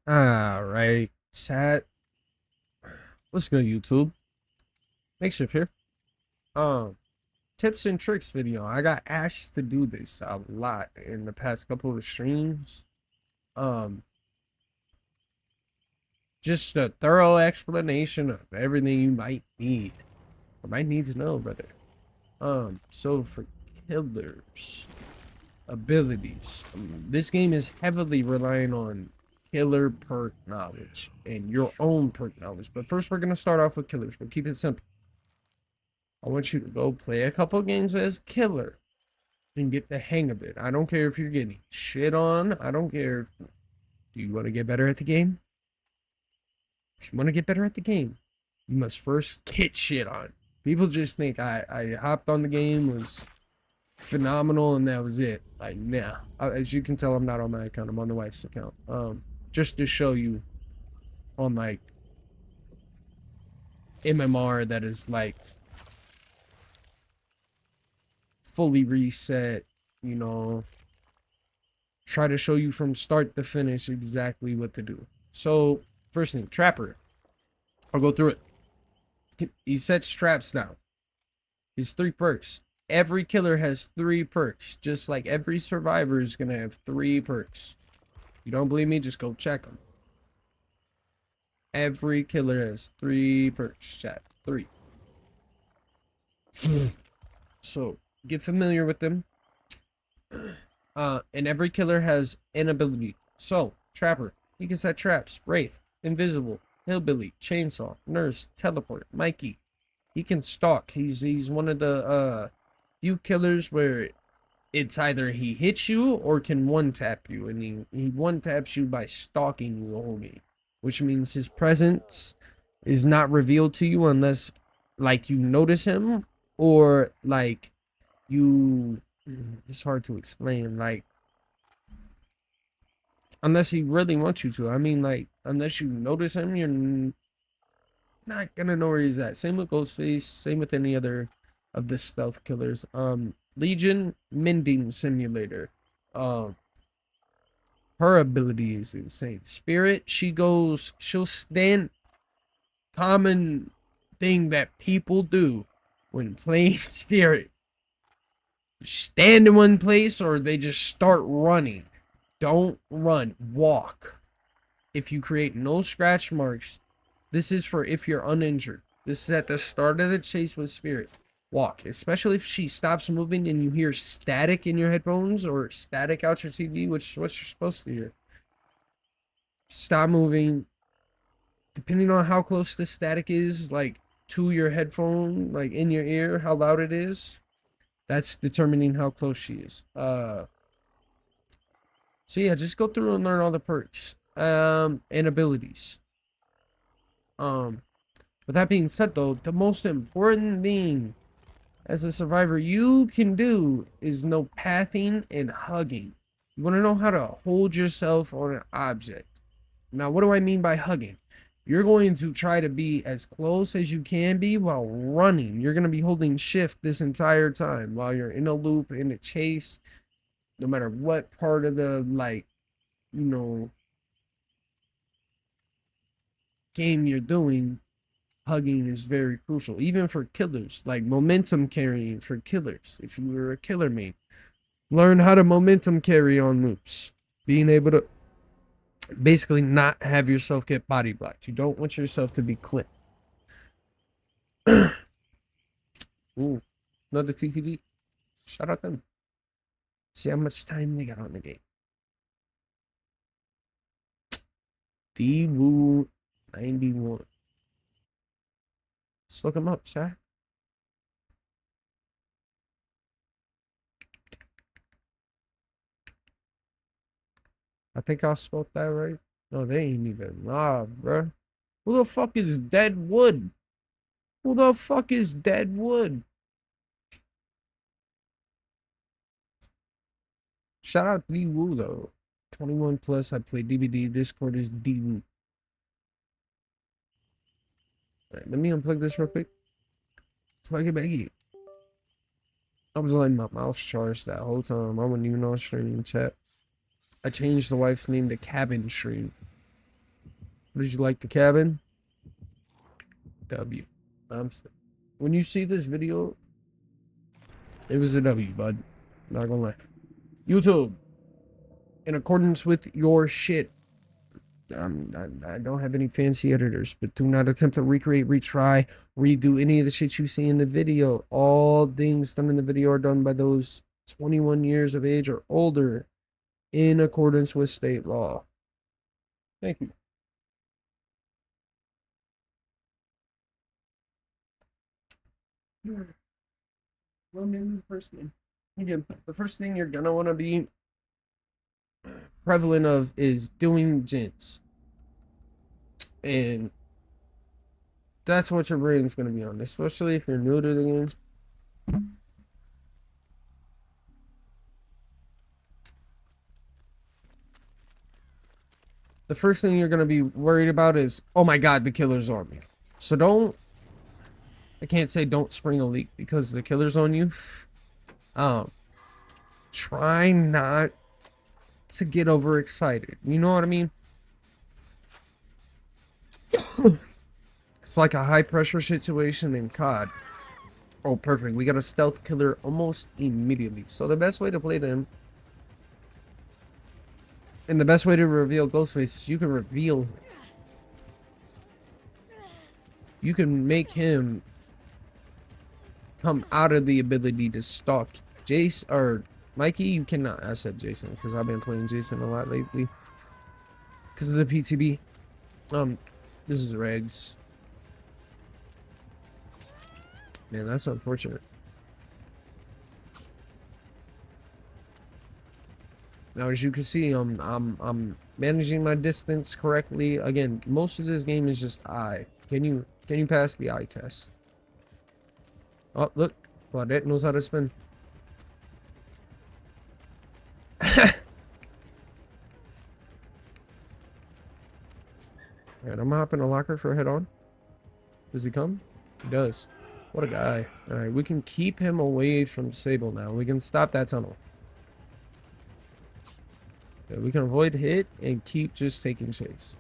All right, chat. What's good, YouTube? Makeshift here. Um, Tips and tricks video. I got asked to do this a lot in the past couple of streams. Um, just a thorough explanation of everything you might need or might need to know, brother. So for killers, abilities, this game is heavily relying on killer perk knowledge and your own perk knowledge. But first, we're gonna start off with killers. We'll keep it simple. I want you to go play a couple games as killer and get the hang of it. I don't care if you're getting shit on. I don't care if do you want to get better at the game? If you want to get better at the game, you must first get shit on. People just think I hopped on the game, was phenomenal, and that was it. Like, nah. As you can tell, I'm not on my account. I'm on the wife's account. Just to show you on like MMR that is like fully reset, you know, try to show you from start to finish exactly what to do. So, first thing, Trapper. I'll go through it. He sets traps down. His 3 perks. Every killer has 3 perks, just like every survivor is gonna have 3 perks. You don't believe me? Just go check them. Every killer has 3 perks, chat. 3. So, get familiar with them. And every killer has an ability. So, Trapper, he can set traps. Wraith, Invisible, Hillbilly, Chainsaw, Nurse, Teleport, Mikey. He can stalk. He's one of the few killers where it's either he hits you or can one-tap you. And he one-taps you by stalking you the whole game. Which means his presence is not revealed to you unless like you notice him or like you it's hard to explain, like unless he really wants you to. I mean, like, unless you notice him, you're not gonna know where he's at. Same with Ghostface, same with any other of the stealth killers. Legion Mending Simulator. Um her ability is insane. Spirit, she'll stand common thing that people do when playing Spirit. Stand in one place or they just start running. Don't run, walk. If you create no scratch marks, this is for if you're uninjured. This is at the start of the chase with Spirit. Walk, especially if she stops moving and you hear static in your headphones or static out your TV, which is what you're supposed to hear. Stop moving. Depending on how close the static is, like to your headphone, like in your ear, how loud it is, that's determining how close she is. So yeah, just go through and learn all the perks and abilities. With that being said though, the most important thing as a survivor you can do is know pathing and hugging. You want to know how to hold yourself on an object. Now, what do I mean by hugging? You're going to try to be as close as you can be while running. You're going to be holding shift this entire time while you're in a loop, in a chase, no matter what part of the, like, you know, game you're doing. Hugging is very crucial, even for killers, like momentum carrying for killers. If you were a killer main, learn how to momentum carry on loops. Being able to basically not have yourself get body blocked. You don't want yourself to be clipped. Ooh, another TTD. Shout out them. See how much time they got on the game. D-Woo 91. Let's look them up, chat. I think I spelled that right. No, they ain't even live, bruh. Who the fuck is Deadwood? Who the fuck is Deadwood? Shout out D-Woo, though. 21 plus. I play DBD. Discord is D-Woo. Right, let me unplug this real quick. Plug it back in. I was letting my mouth charge that whole time. I wasn't even on streaming chat. I changed the wife's name to Cabin Stream. Did you like the cabin? W. When you see this video, it was a W, bud. Not gonna lie. YouTube, in accordance with your shit, I don't have any fancy editors, but do not attempt to recreate, retry, redo any of the shit you see in the video. All things done in the video are done by those 21 years of age or older in accordance with state law. Thank you. Well, maybe the first thing. Again, the first thing you're gonna want to be prevalent of is doing gents. And that's what your brain's gonna be on, especially if you're new to the game. The first thing you're gonna be worried about is, oh my god, the killer's on me. So I can't say don't spring a leak because the killer's on you. Try not to get overexcited. You know what I mean? It's like a high pressure situation in COD. Oh, perfect. We got a stealth killer almost immediately. So the best way to play them, and the best way to reveal Ghostface is you can reveal him. You can make him come out of the ability to stalk Jace or Mikey. You cannot. I said Jason because I've been playing Jason a lot lately because of the PTB. This is Regs. Man, that's unfortunate. Now, as you can see, I'm managing my distance correctly. Again, most of this game is just eye. Can you pass the eye test? Oh, look, Claudette knows how to spin. Alright, I'm gonna hop in a locker for a head on. Does he come? He does. What a guy. Alright, we can keep him away from Sable now. We can stop that tunnel. Yeah, we can avoid hit and keep just taking chase.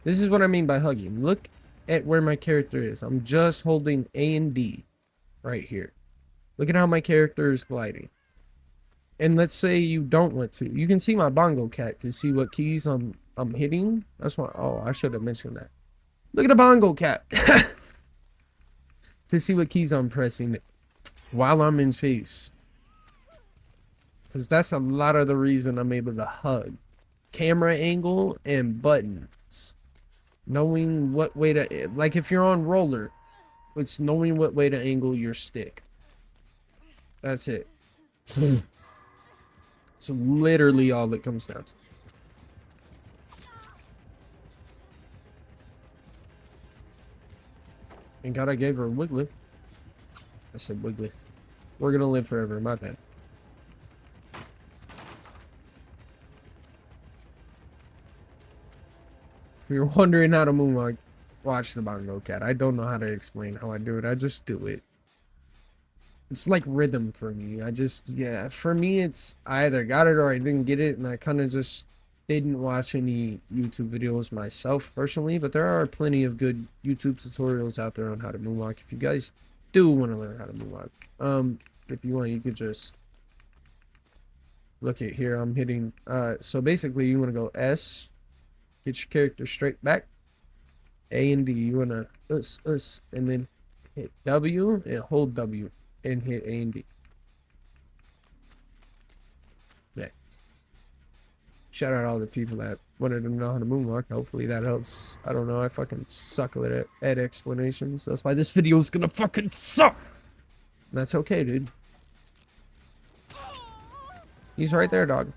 This is what I mean by hugging. Look at where my character is. I'm just holding A and D right here. Look at how my character is gliding. And let's say you don't want to. You can see my bongo cat to see what keys I'm hitting. That's why. Oh, I should have mentioned that. Look at the bongo cat. To see what keys I'm pressing while I'm in chase. Because that's a lot of the reason I'm able to hug. Camera angle and buttons. Knowing what way to... Like if you're on roller, it's knowing what way to angle your stick. That's it. It's literally all it comes down to. Thank God I gave her a Wiglith. I said Wiglith. We're gonna live forever, my bad. If you're wondering how to moonwalk, watch the bongo cat. I don't know how to explain how I do it. I just do it. It's like rhythm for me. Yeah, for me, it's I either got it or I didn't get it, and I kind of just didn't watch any YouTube videos myself personally, but there are plenty of good YouTube tutorials out there on how to moonwalk. If you guys do want to learn how to moonwalk, if you want, you could just look at here. I'm hitting, so basically you want to go S, get your character straight back, A and D, you want to, and then hit W and hold W and hit A and D. Yeah. Shout out all the people that wanted to know how to moonwalk. Hopefully that helps. I don't know. I fucking suck at explanations. That's why this video is gonna fucking suck. And that's okay, dude. He's right there, dog.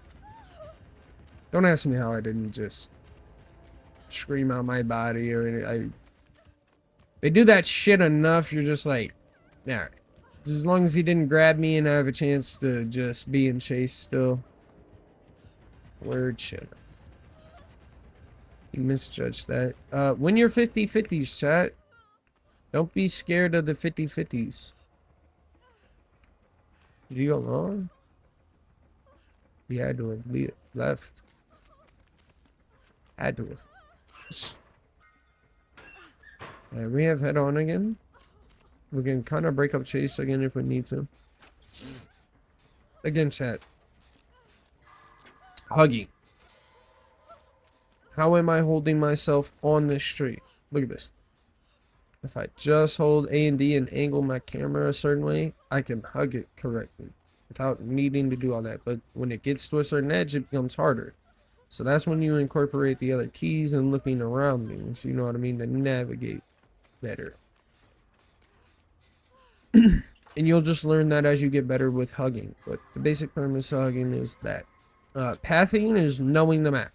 Don't ask me how I didn't just scream out my body or anything. They do that shit enough, you're just like, yeah. As long as he didn't grab me and I have a chance to just be in chase still. We're chilling. You misjudged that. When you're 50-50s, chat, don't be scared of the 50-50s. Did you go wrong? Yeah, I do it. Left. Had to have. And we have head on again. We can kind of break up chase again if we need to. Again, chat. Hugging. How am I holding myself on this tree? Look at this. If I just hold A and D and angle my camera a certain way, I can hug it correctly without needing to do all that. But when it gets to a certain edge, it becomes harder. So that's when you incorporate the other keys and looking around things, you know what I mean, to navigate better. And you'll just learn that as you get better with hugging. But the basic premise of hugging is that. Pathing is knowing the map.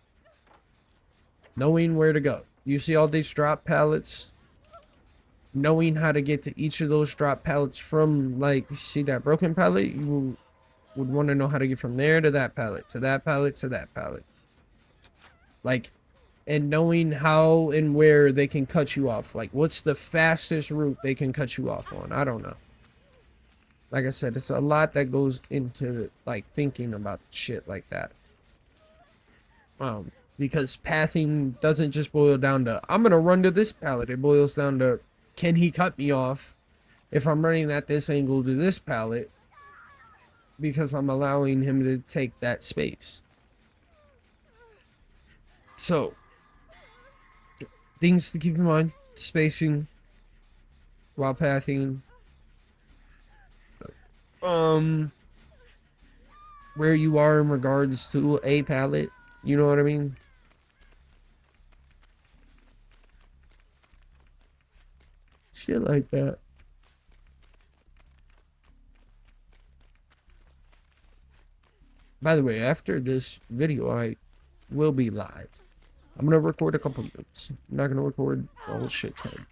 Knowing where to go. You see all these drop pallets? Knowing how to get to each of those drop pallets from, like, you see that broken pallet? You would want to know how to get from there to that pallet, to that pallet, to that pallet. Like, and knowing how and where they can cut you off. Like, what's the fastest route they can cut you off on? I don't know. Like I said, it's a lot that goes into, like, thinking about shit like that. Because pathing doesn't just boil down to, I'm going to run to this pallet. It boils down to, can he cut me off if I'm running at this angle to this pallet? Because I'm allowing him to take that space. So, things to keep in mind. Spacing while pathing. Where you are in regards to a pallet. You know what I mean? Shit like that. By the way, after this video, I will be live. I'm gonna record a couple minutes. I'm not gonna record all the shit time.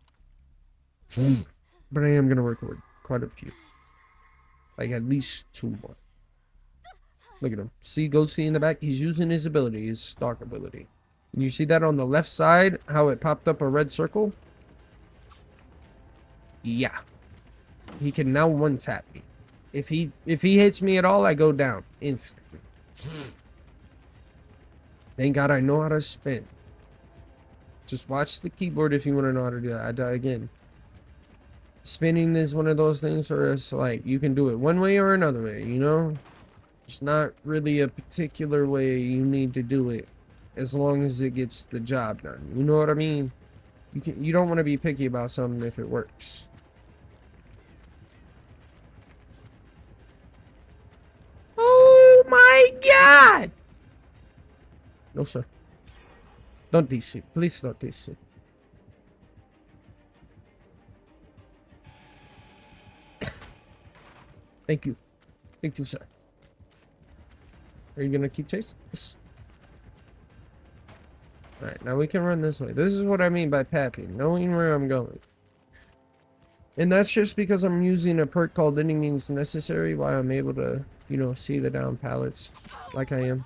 But I am gonna record quite a few. Like at least 2 more. Look at him. See, go see in the back. He's using his ability, his stalk ability. And you see that on the left side, how it popped up a red circle? Yeah. He can now one-tap me. If he hits me at all, I go down instantly. Thank God I know how to spin. Just watch the keyboard if you want to know how to do that. Again, spinning is one of those things where it's like you can do it one way or another way, you know? It's not really a particular way you need to do it as long as it gets the job done. You know what I mean? You don't want to be picky about something if it works. Oh my God! No, sir. Don't DC. Please don't DC. Thank you. Thank you, sir. Are you gonna keep chasing? Yes. Alright, now we can run this way. This is what I mean by pathing. Knowing where I'm going. And that's just because I'm using a perk called Any Means Necessary, why I'm able to, you know, see the down pallets like I am.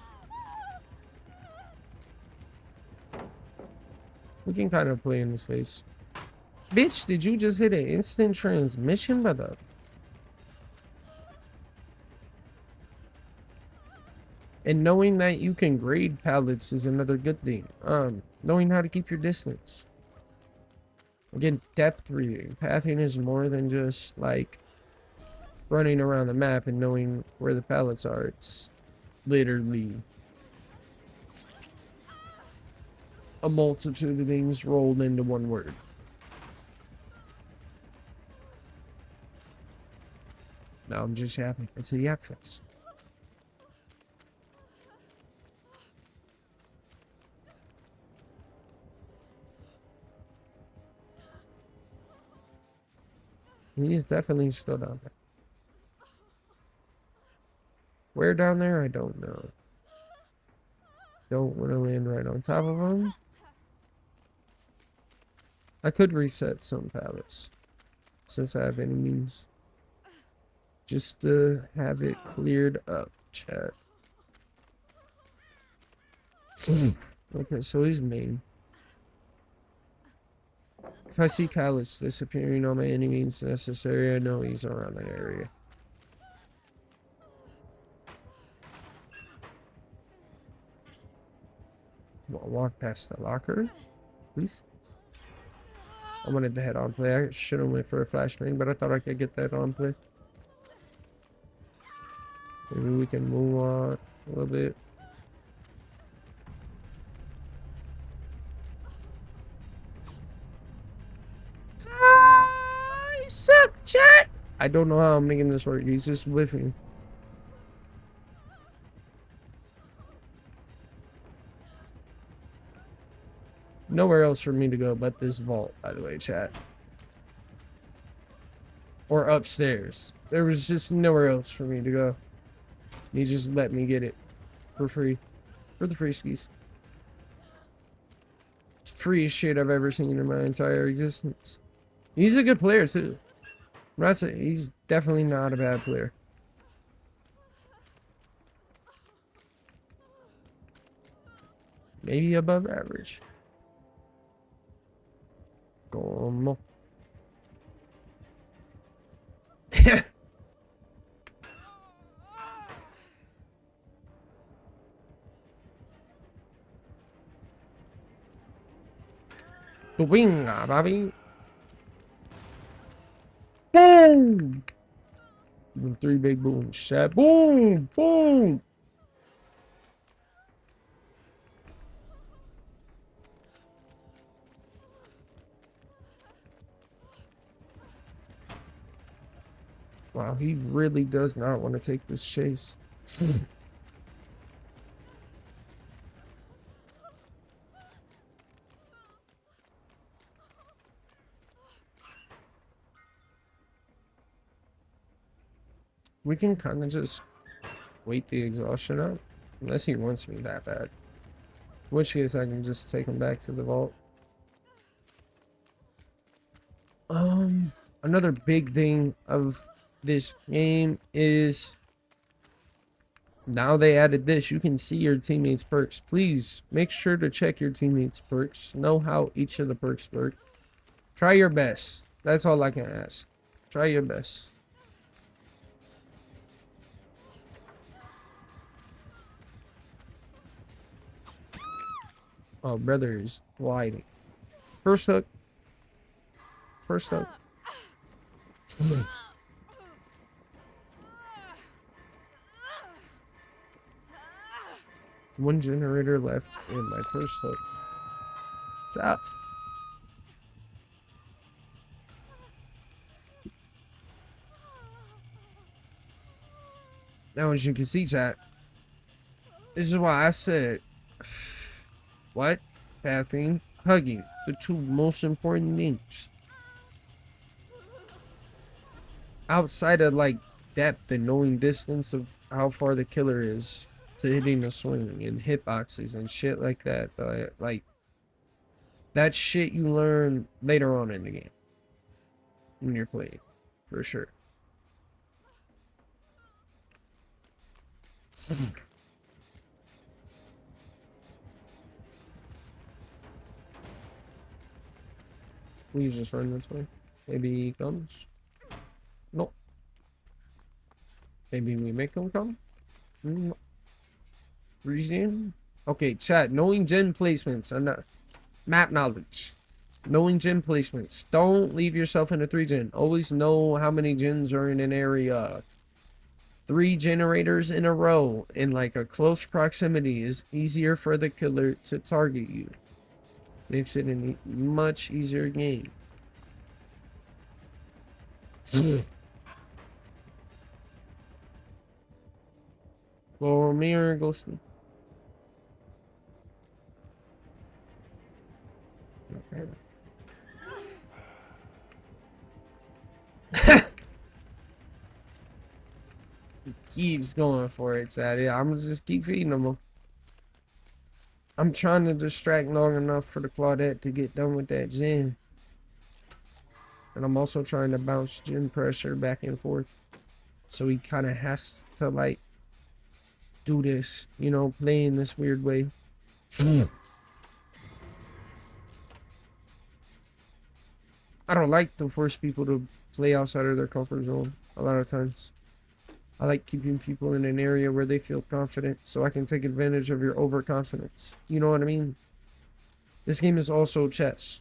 We can kind of play in his face. Bitch, did you just hit an instant transmission, brother? And knowing that you can grade pallets is another good thing. Knowing how to keep your distance. Again, depth reading. Pathing is more than just like running around the map and knowing where the pallets are. It's literally a multitude of things rolled into one word. Now I'm just happy. It's a yak fest. He's definitely still down there. Where down there? I don't know. Don't want to land right on top of him. I could reset some pallets since I have any means. Just to have it cleared up, chat. Okay, so he's main. If I see pallets disappearing on my Any Means Necessary, I know he's around that area. walk past the locker, please. I wanted the head on play. I should have went for a flashbang, but I thought I could get that on play. Maybe we can move on a little bit. I suck, chat. I don't know how I'm making this work. He's just whiffing. Nowhere else for me to go but this vault, by the way, chat. Or upstairs. There was just nowhere else for me to go. He just let me get it for free. For the free skis. It's the freest shit I've ever seen in my entire existence. He's a good player too. I'm not saying he's definitely not a bad player. Maybe above average. Como. Winga, baby. Boom! Even 3 big booms. Shot. Boom! Boom! Wow, he really does not want to take this chase. We can kind of just wait the exhaustion out. Unless he wants me that bad. In which case I can just take him back to the vault. Another big thing of this game is now they added this. You can see your teammates' perks. Please make sure to check your teammates' perks. Know how each of the perks work. Try your best. That's all I can ask. Try your best. Oh, brother is gliding. First hook. First hook. One generator left in my first hook. Tough. Now, as you can see, chat, this is why I said, what? Pathing, hugging, the 2 most important things. Outside of, like, depth and knowing distance of how far the killer is to hitting a swing and hitboxes and shit like that. Like, that shit you learn later on in the game when you're playing, for sure. We just run this way. Maybe he comes. No. Maybe we make him come. No. Resume. Okay, chat. Knowing gen placements. Map knowledge. Knowing gen placements. Don't leave yourself in a 3 gen. Always know how many gens are in an area. 3 generators in a row in like a close proximity is easier for the killer to target you. Makes it a much easier game. Go mirror, go sleep. Keeps going for it, Sadie. I'm gonna just keep feeding him. I'm trying to distract long enough for the Claudette to get done with that gen. And I'm also trying to bounce gen pressure back and forth. So he kind of has to, like, do this, you know, play in this weird way. I don't like to force people to play outside of their comfort zone a lot of times. I like keeping people in an area where they feel confident so I can take advantage of your overconfidence. You know what I mean? This game is also chess.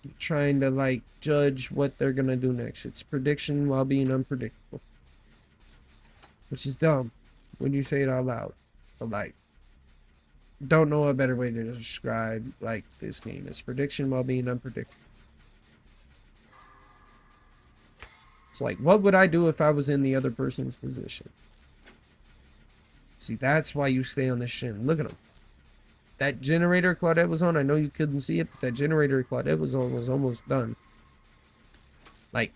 You're trying to like judge what they're gonna do next. It's prediction while being unpredictable, which is dumb when you say it out loud. But like, don't know a better way to describe like this game. It's prediction while being unpredictable. It's like, what would I do if I was in the other person's position? See, that's why you stay on the shin. Look at him. That generator Claudette was on, I know you couldn't see it, but that generator Claudette was on was almost done. Like,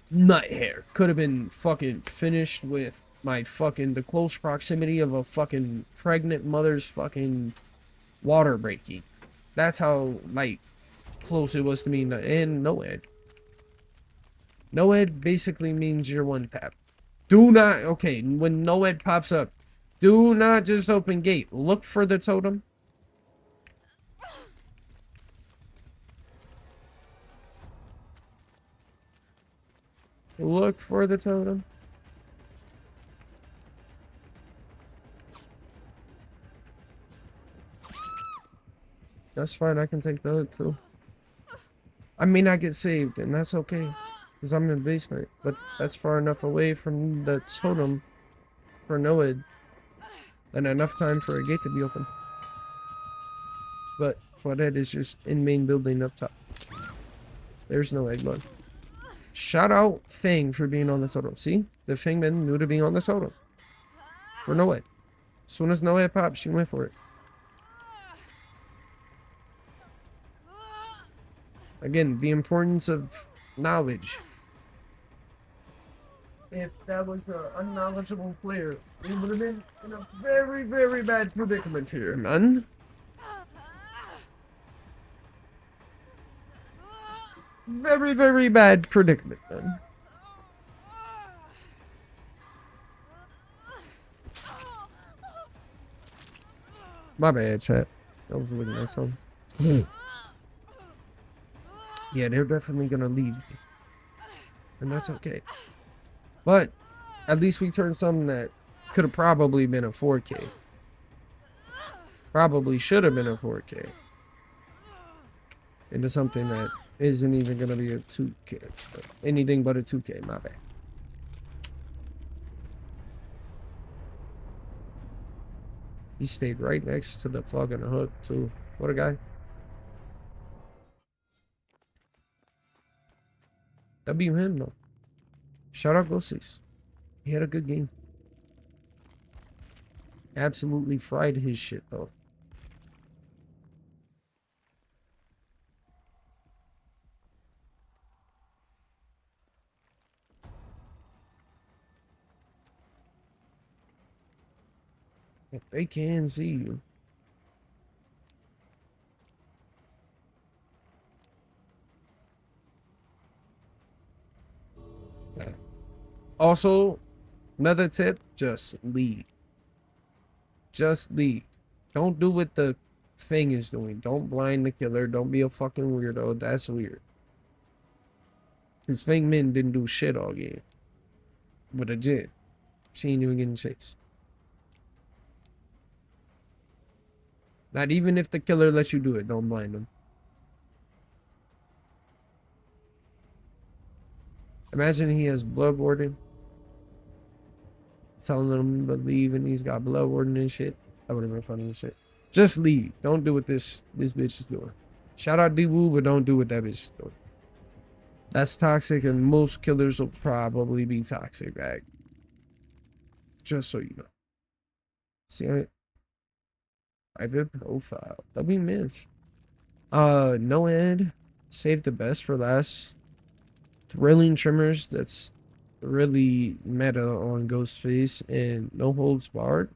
nut hair. Could have been fucking finished with my fucking, the close proximity of a fucking pregnant mother's fucking water breaking. That's how, like, close it was to me. And no ed. No ed basically means you're one tap. Do not, okay, when no ed pops up, do not just open gate. Look for the totem. Look for the totem. That's fine, I can take that too. I may not get saved, and that's okay. Because I'm in the basement. But that's far enough away from the totem for Noed. And enough time for a gate to be open. But Claudette is just in main building up top. There's no egg bug. Shout out Fang for being on the totem. See? The Fangman knew to be on the totem. For Noed. As soon as Noed popped, she went for it. Again, the importance of knowledge. If that was an unknowledgeable player, we would have been in a very, very bad predicament here, man. Very, very bad predicament, man. My bad, chat. I was looking at something. Yeah, they're definitely gonna leave me. And that's okay. But at least we turned something that could have probably been a 4K. Probably should have been a 4K. Into something that isn't even gonna be a 2K. Anything but a 2K, my bad. He stayed right next to the fucking hook too. What a guy. W him though. Shout out Ghosties. He had a good game. Absolutely fried his shit though. If they can see you. Also, another tip, just leave. Just leave. Don't do what the thing is doing. Don't blind the killer. Don't be a fucking weirdo. That's weird. His Fang Min didn't do shit all game. But a did. She ain't even getting chased. Not even if the killer lets you do it, don't blind him. Imagine he has blood warden. Telling him to leave and he's got blood warden and shit. That would have been funny and shit. Just leave. Don't do what this bitch is doing. Shout out D-Woo, but don't do what that bitch is doing. That's toxic and most killers will probably be toxic back. Just so you know. See, private profile. That we missed. No ed. Save the best for last. Thrilling trimmers. That's really meta on Ghostface and no holds barred.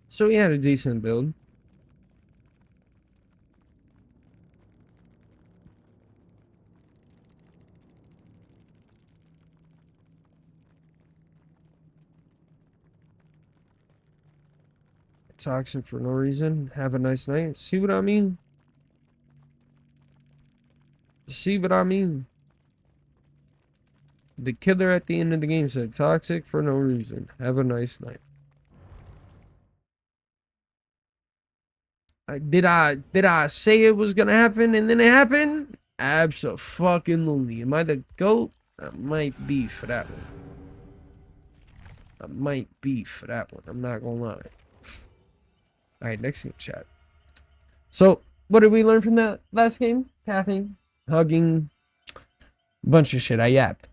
So he had a decent build. Toxic for no reason. Have a nice night. See what I mean? See what I mean? The killer at the end of the game said toxic for no reason. Have a nice night. Did I say it was gonna happen and then it happened? Abso-fucking-lutely. Am I the GOAT? I might be for that one. I might be for that one. I'm not gonna lie. Alright, next game, chat. So, what did we learn from that last game? Pathing, hugging, bunch of shit. I yapped.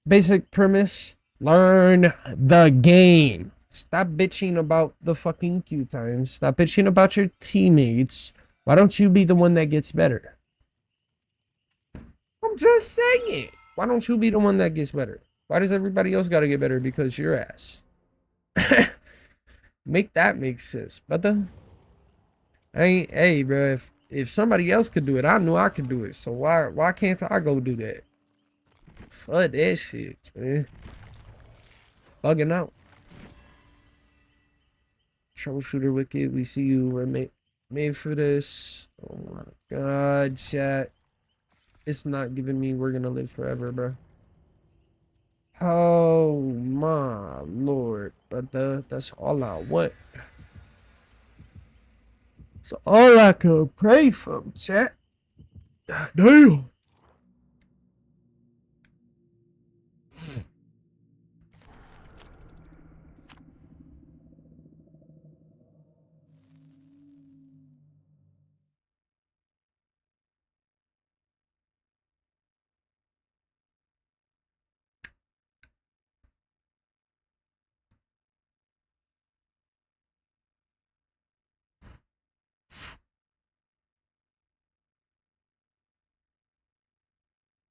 Basic premise. Learn the game. Stop bitching about the fucking queue times. Stop bitching about your teammates. Why don't you be the one that gets better? I'm just saying. Why don't you be the one that gets better? Why does everybody else gotta get better because your ass? Make that make sense, brother. Hey, bro. If somebody else could do it, I knew I could do it. So why can't I go do that? Fuck that shit, man. Bugging out. Troubleshooter Wicked, we see you. We're made for this. Oh my god, chat. It's not giving me we're gonna live forever, bro. Oh my lord. But that's all I want. So all I could pray for, chat. God damn.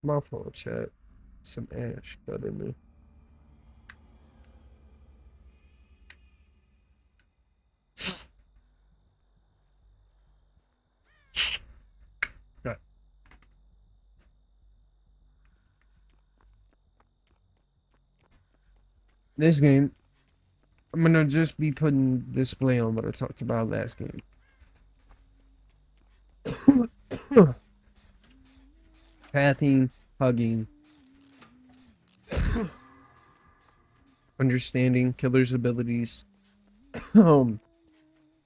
My fault, chat. Some ash got in there. Right. This game, I'm gonna just be putting display on what I talked about last game. Pathing, hugging, understanding killer's abilities.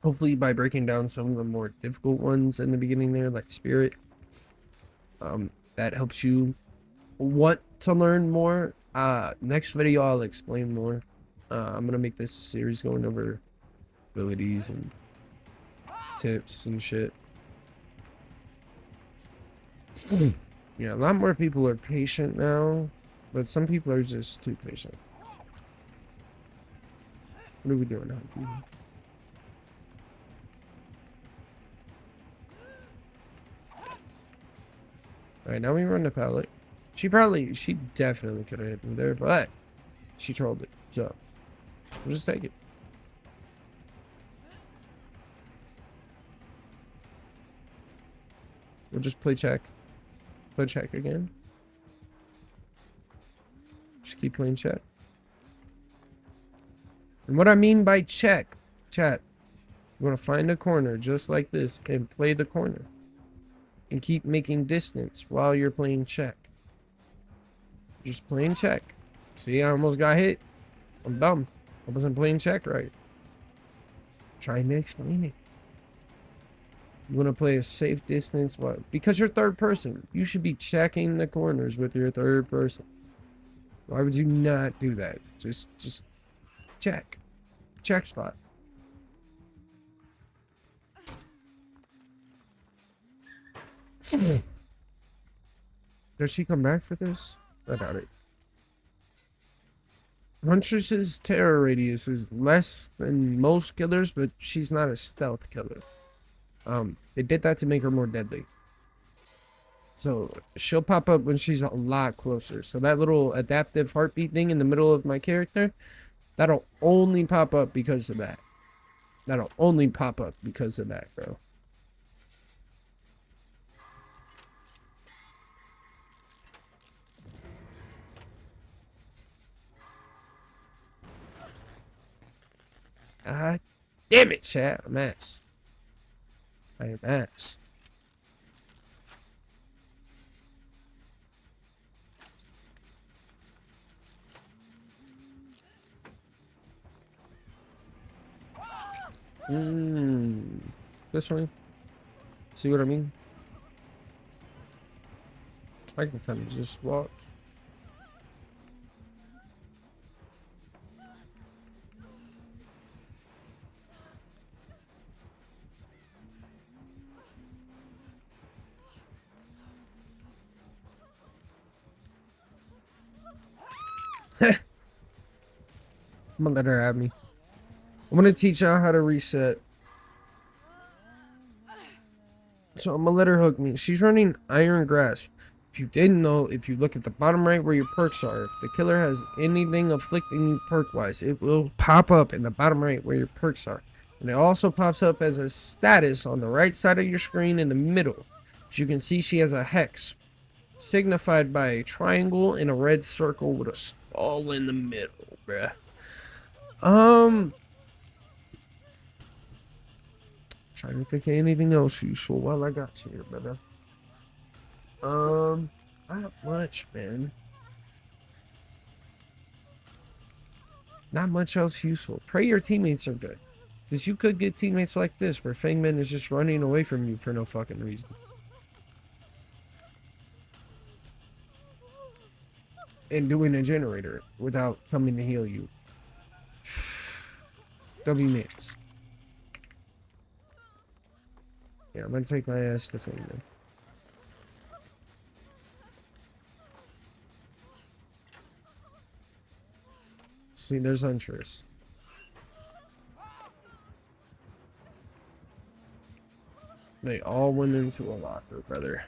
Hopefully by breaking down some of the more difficult ones in the beginning there, like spirit, that helps you want to learn more. Next video I'll explain more. I'm gonna make this series going over abilities and tips and shit. Yeah, a lot more people are patient now, but some people are just too patient. What are we doing now, TV? Alright, now we run the pallet. She definitely could have hit me there, but she trolled it, so we'll just take it. We'll just play check. Play check again. Just keep playing check. And what I mean by check, chat, you want to find a corner just like this and play the corner. And keep making distance while you're playing check. Just playing check. See, I almost got hit. I'm dumb. I wasn't playing check right. Trying to explain it. You want to play a safe distance? What? Because you're third person. You should be checking the corners with your third person. Why would you not do that? Just check. Check spot. Does she come back for this? I doubt it. Huntress's terror radius is less than most killers, but she's not a stealth killer. They did that to make her more deadly. So she'll pop up when she's a lot closer. So that little adaptive heartbeat thing in the middle of my character, that'll only pop up because of that. That'll only pop up because of that, bro. Damn it, chat. I'm ass. I am ass. This one. See what I mean? I can kind of just walk. I'm gonna let her have me. I'm gonna teach her how to reset. So I'm gonna let her hook me. She's running Iron Grasp. If you didn't know, if you look at the bottom right where your perks are, if the killer has anything afflicting you perk-wise, it will pop up in the bottom right where your perks are. And it also pops up as a status on the right side of your screen in the middle. As you can see, she has a hex, signified by a triangle and a red circle with a skull in the middle, bruh. Trying to think of anything else useful while I got you here, brother. Not much, man. Not much else useful. Pray your teammates are good. Because you could get teammates like this, where Fangman is just running away from you for no fucking reason. And doing a generator without coming to heal you. W mix. Yeah, I'm gonna take my ass to Fangman. See, there's Huntress. They all went into a locker, brother.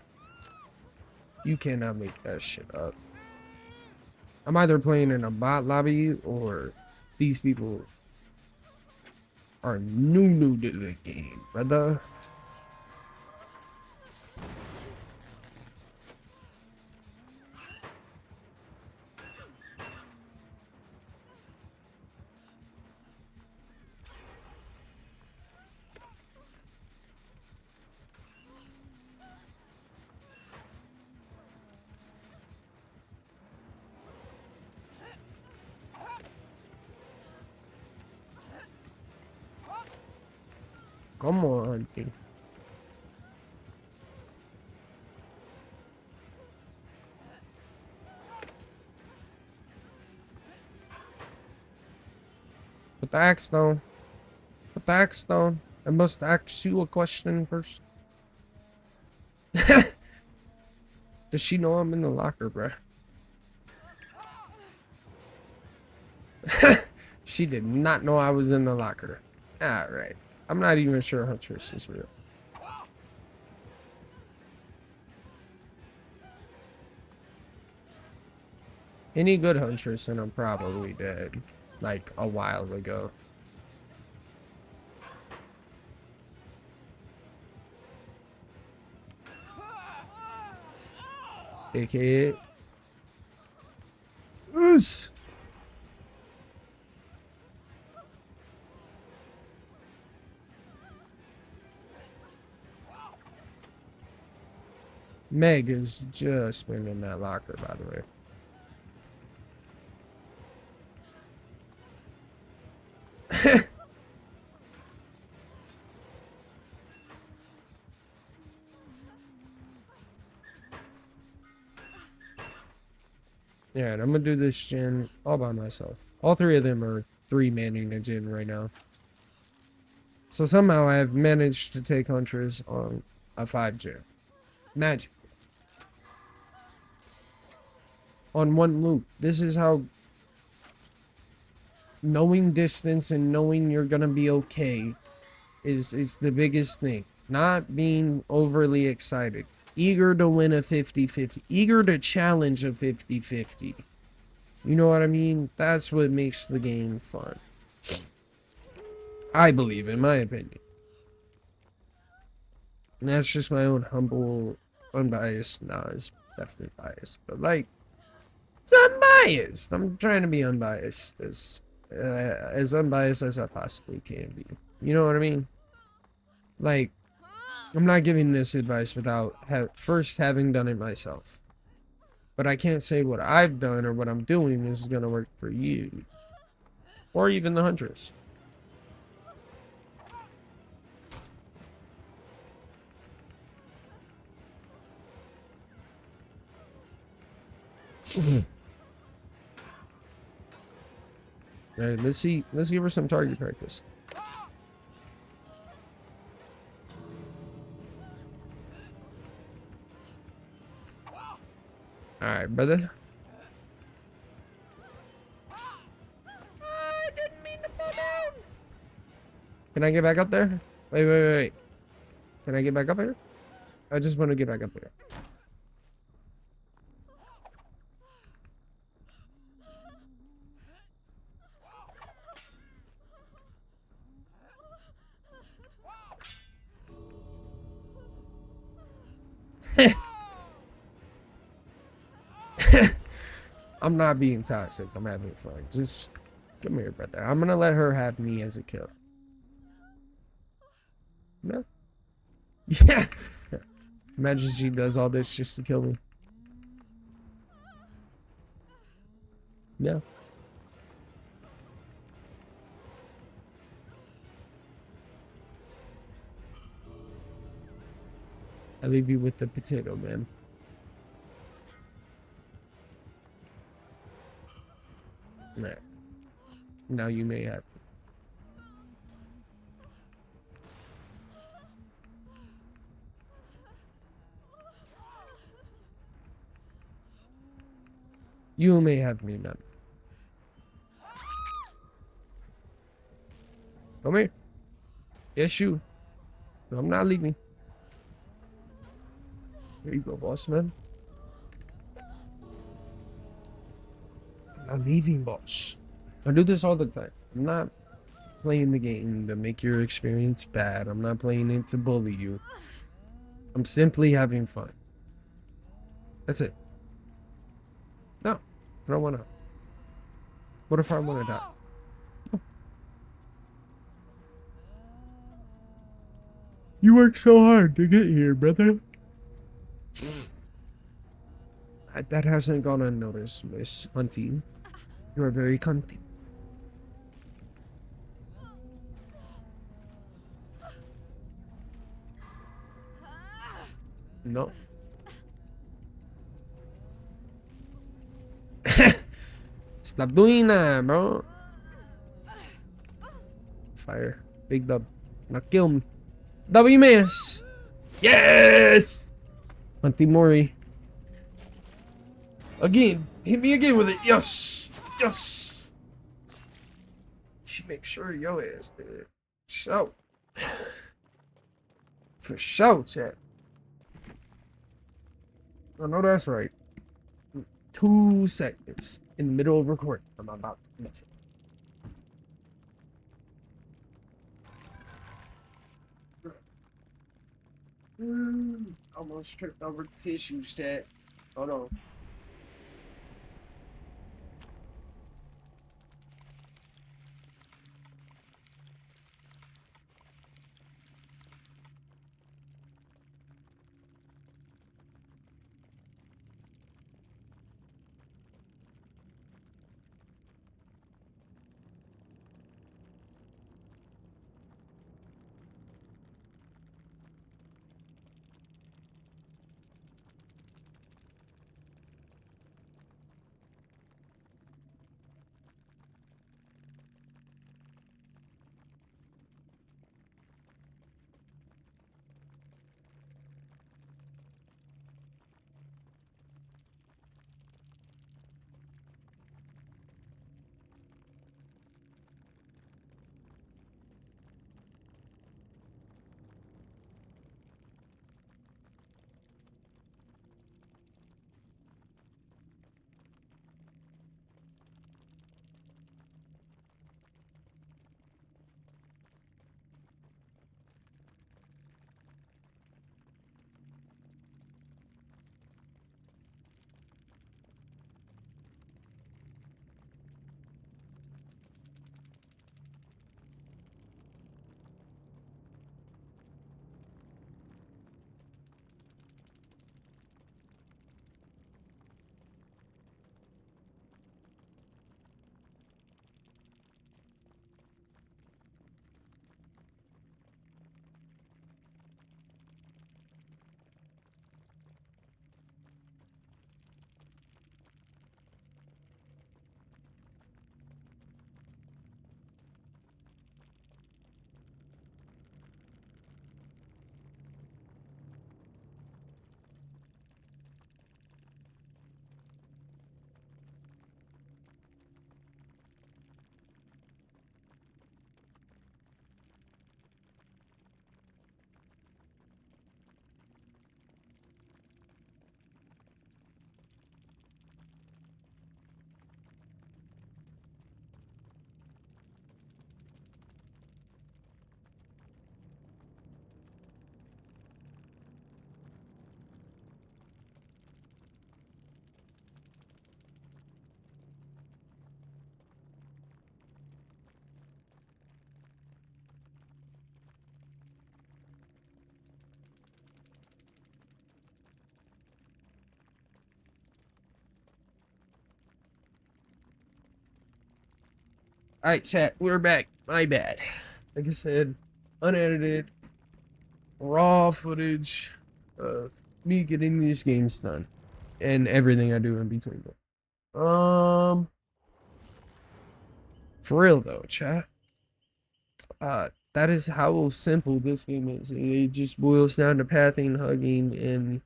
You cannot make that shit up. I'm either playing in a bot lobby or these people are new to the game, brother. Come on, auntie. Put the axe down. Put the axe down. I must ask you a question first. Does she know I'm in the locker, bruh? She did not know I was in the locker. Alright. I'm not even sure Huntress is real. Any good Huntress and I'm probably dead. Like a while ago. Dickhead. Oos! Meg has just been in that locker, by the way. Yeah, and I'm gonna do this gen all by myself. All three of them are 3-manning a gen right now. So somehow I have managed to take Huntress on a 5 gen. Magic. On one loop. This is how knowing distance and knowing you're gonna be okay is the biggest thing. Not being overly excited. Eager to win a 50-50. Eager to challenge a 50-50. You know what I mean? That's what makes the game fun. I believe, in my opinion. And that's just my own humble, unbiased. Nah, it's definitely biased. But like, it's unbiased. I'm trying to be unbiased. As unbiased as I possibly can be. You know what I mean? Like, I'm not giving this advice without first having done it myself. But I can't say what I've done or what I'm doing is going to work for you. Or even the Huntress. Alright, let's see. Let's give her some target practice. Alright, brother. I didn't mean to fall down. Can I get back up there? Wait. Can I get back up here? I just want to get back up here. I'm not being toxic. I'm having fun. Just come here, brother. I'm gonna let her have me as a kill. No? Yeah. Imagine she does all this just to kill me. Yeah. I leave you with the potato, man. Nah. Now you may have. You may have me, man. Come here. Yes, you. No, I'm not leaving. Here you go, boss man. I'm not leaving, boss. I do this all the time. I'm not playing the game to make your experience bad. I'm not playing it to bully you. I'm simply having fun. That's it. No, I don't want to. What if I want to die? You worked so hard to get here, brother. That hasn't gone unnoticed, Miss Hunty. You are very cunty. No. Stop doing that, bro. Fire. Big dub. Now kill me. W miss. Yes! Hunty Mori. Again. Hit me again with it. Yes. Yes. She make sure your ass did. So. For sure, chat. I know that's right. 2 seconds in the middle of recording. I'm about to miss it. Almost tripped over the tissues, chat. Hold on. All right, chat, we're back. My bad. Like I said, unedited, raw footage of me getting these games done and everything I do in between them. For real though, chat. That is how simple this game is. It just boils down to pathing, hugging, and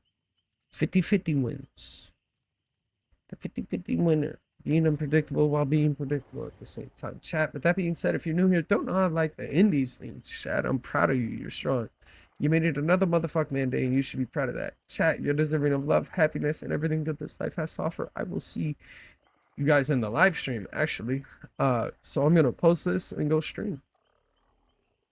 50-50 wins. The 50-50 winner. Being unpredictable while being predictable at the same time. Chat, but that being said, if you're new here, don't know how to like the indies things. Chat, I'm proud of you. You're strong. You made it another motherfucking day, and you should be proud of that. Chat, you're deserving of love, happiness, and everything that this life has to offer. I will see you guys in the live stream, actually. So I'm gonna post this and go stream.